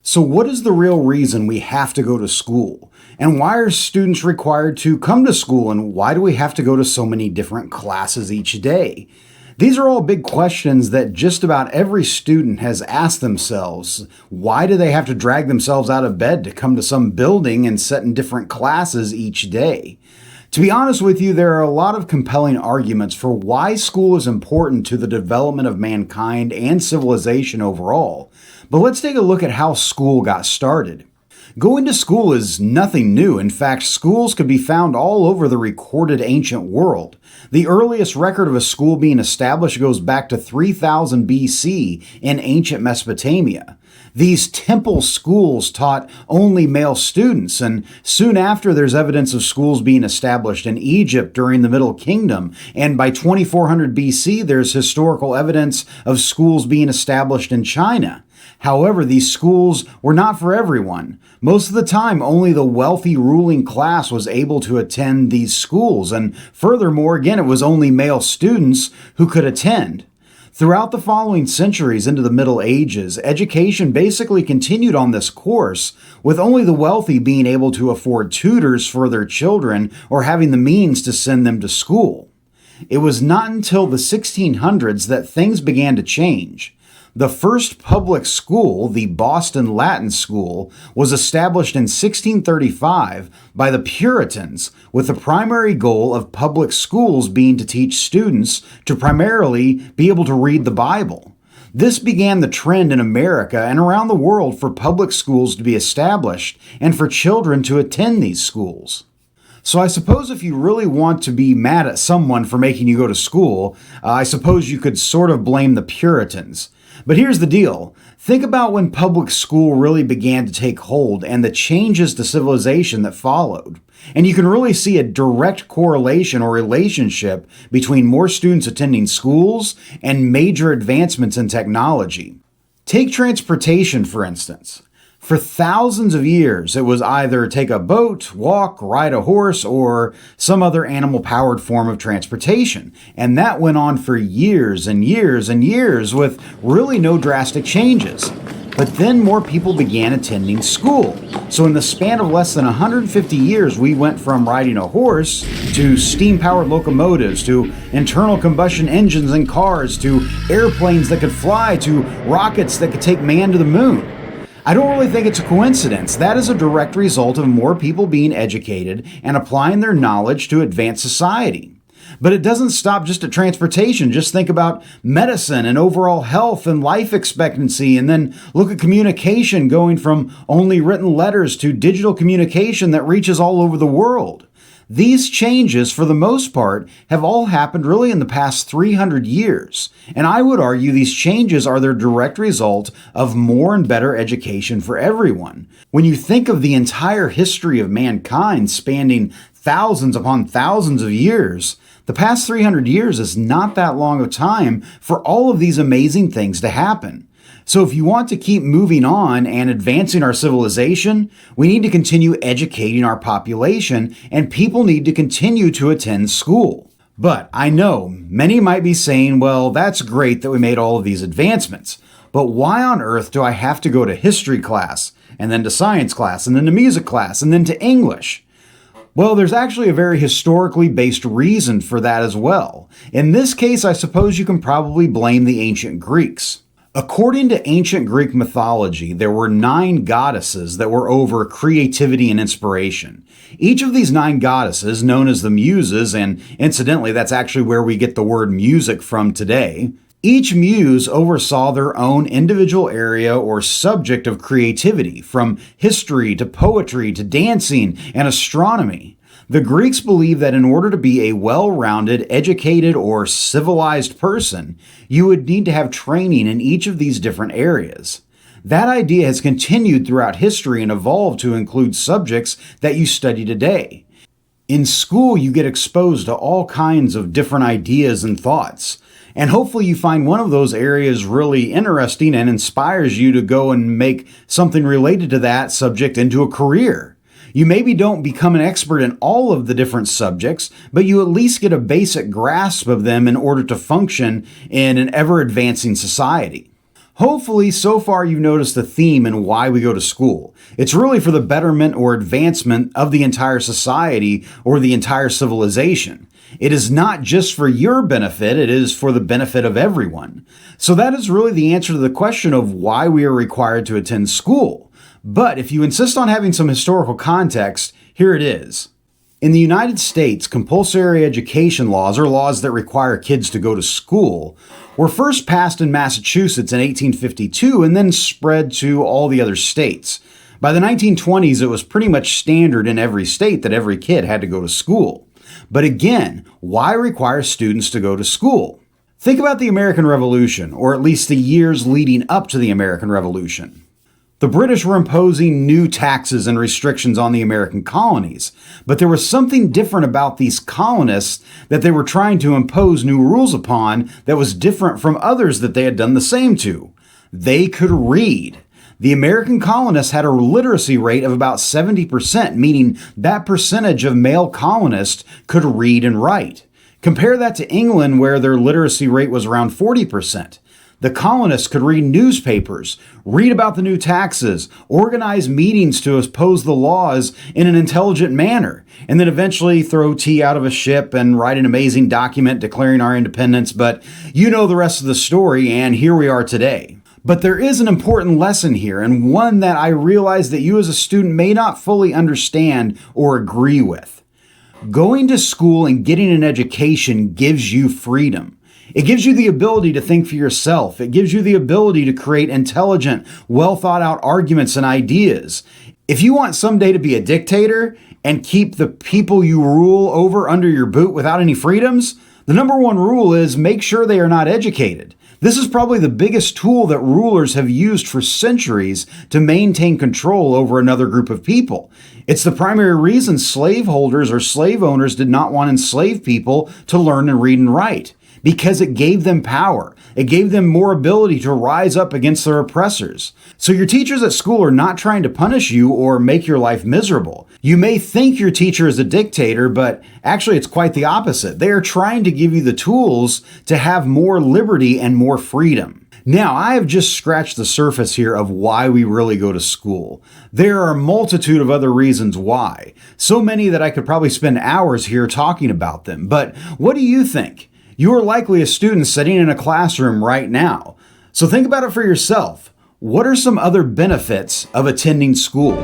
So what is the real reason we have to go to school? And why are students required to come to school? And why do we have to go to so many different classes each day? These are all big questions that just about every student has asked themselves. Why do they have to drag themselves out of bed to come to some building and sit in different classes each day? To be honest with you, there are a lot of compelling arguments for why school is important to the development of mankind and civilization overall. But let's take a look at how school got started. Going to school is nothing new. In fact, schools could be found all over the recorded ancient world. The earliest record of a school being established goes back to 3000 BC in ancient Mesopotamia. These temple schools taught only male students, and soon after there's evidence of schools being established in Egypt during the Middle Kingdom, and by 2400 BC there's historical evidence of schools being established in China. However, these schools were not for everyone. Most of the time, only the wealthy ruling class was able to attend these schools, and furthermore, again, it was only male students who could attend. Throughout the following centuries into the Middle Ages, education basically continued on this course, with only the wealthy being able to afford tutors for their children or having the means to send them to school. It was not until the 1600s that things began to change. The first public school, the Boston Latin School, was established in 1635 by the Puritans, with the primary goal of public schools being to teach students to primarily be able to read the Bible. This began the trend in America and around the world for public schools to be established and for children to attend these schools. So I suppose if you really want to be mad at someone for making you go to school, I suppose you could sort of blame the Puritans. But here's the deal. Think about when public school really began to take hold and the changes to civilization that followed. And you can really see a direct correlation or relationship between more students attending schools and major advancements in technology. Take transportation, for instance. For thousands of years, it was either take a boat, walk, ride a horse, or some other animal-powered form of transportation. And that went on for years and years and years with really no drastic changes. But then more people began attending school. So in the span of less than 150 years, we went from riding a horse to steam-powered locomotives, to internal combustion engines in cars, to airplanes that could fly, to rockets that could take man to the moon. I don't really think it's a coincidence. That is a direct result of more people being educated and applying their knowledge to advance society. But it doesn't stop just at transportation. Just think about medicine and overall health and life expectancy, and then look at communication going from only written letters to digital communication that reaches all over the world. These changes, for the most part, have all happened really in the past 300 years, and I would argue these changes are the direct result of more and better education for everyone. When you think of the entire history of mankind spanning thousands upon thousands of years, the past 300 years is not that long of time for all of these amazing things to happen. So if you want to keep moving on and advancing our civilization, we need to continue educating our population, and people need to continue to attend school. But I know many might be saying, well, that's great that we made all of these advancements, but why on earth do I have to go to history class, and then to science class, and then to music class, and then to English? Well, there's actually a very historically based reason for that as well. In this case, I suppose you can probably blame the ancient Greeks. According to ancient Greek mythology, there were 9 goddesses that were over creativity and inspiration. Each of these 9 goddesses, known as the Muses, and incidentally, that's actually where we get the word music from today, each muse oversaw their own individual area or subject of creativity, from history to poetry to dancing and astronomy. The Greeks believed that in order to be a well-rounded, educated, or civilized person, you would need to have training in each of these different areas. That idea has continued throughout history and evolved to include subjects that you study today. In school, you get exposed to all kinds of different ideas and thoughts. And hopefully you find one of those areas really interesting and inspires you to go and make something related to that subject into a career. You maybe don't become an expert in all of the different subjects, but you at least get a basic grasp of them in order to function in an ever-advancing society. Hopefully, so far you've noticed a theme in why we go to school. It's really for the betterment or advancement of the entire society or the entire civilization. It is not just for your benefit, it is for the benefit of everyone. So that is really the answer to the question of why we are required to attend school. But if you insist on having some historical context, here it is. In the United States, compulsory education laws, or laws that require kids to go to school, were first passed in Massachusetts in 1852 and then spread to all the other states. By the 1920s, it was pretty much standard in every state that every kid had to go to school. But again, why require students to go to school? Think about the American Revolution, or at least the years leading up to the American Revolution. The British were imposing new taxes and restrictions on the American colonies, but there was something different about these colonists that they were trying to impose new rules upon that was different from others that they had done the same to. They could read. The American colonists had a literacy rate of about 70%, meaning that percentage of male colonists could read and write. Compare that to England, where their literacy rate was around 40%. The colonists could read newspapers, read about the new taxes, organize meetings to oppose the laws in an intelligent manner, and then eventually throw tea out of a ship and write an amazing document declaring our independence. But you know the rest of the story, and here we are today. But there is an important lesson here, and one that I realize that you as a student may not fully understand or agree with. Going to school and getting an education gives you freedom. It gives you the ability to think for yourself. It gives you the ability to create intelligent, well thought out arguments and ideas. If you want someday to be a dictator and keep the people you rule over under your boot without any freedoms, the number one rule is make sure they are not educated. This is probably the biggest tool that rulers have used for centuries to maintain control over another group of people. It's the primary reason slaveholders or slave owners did not want enslaved people to learn and read and write. Because it gave them power. It gave them more ability to rise up against their oppressors. So your teachers at school are not trying to punish you or make your life miserable. You may think your teacher is a dictator, but actually it's quite the opposite. They are trying to give you the tools to have more liberty and more freedom. Now, I have just scratched the surface here of why we really go to school. There are a multitude of other reasons why. So many that I could probably spend hours here talking about them. But what do you think? You are likely a student sitting in a classroom right now. So think about it for yourself. What are some other benefits of attending school?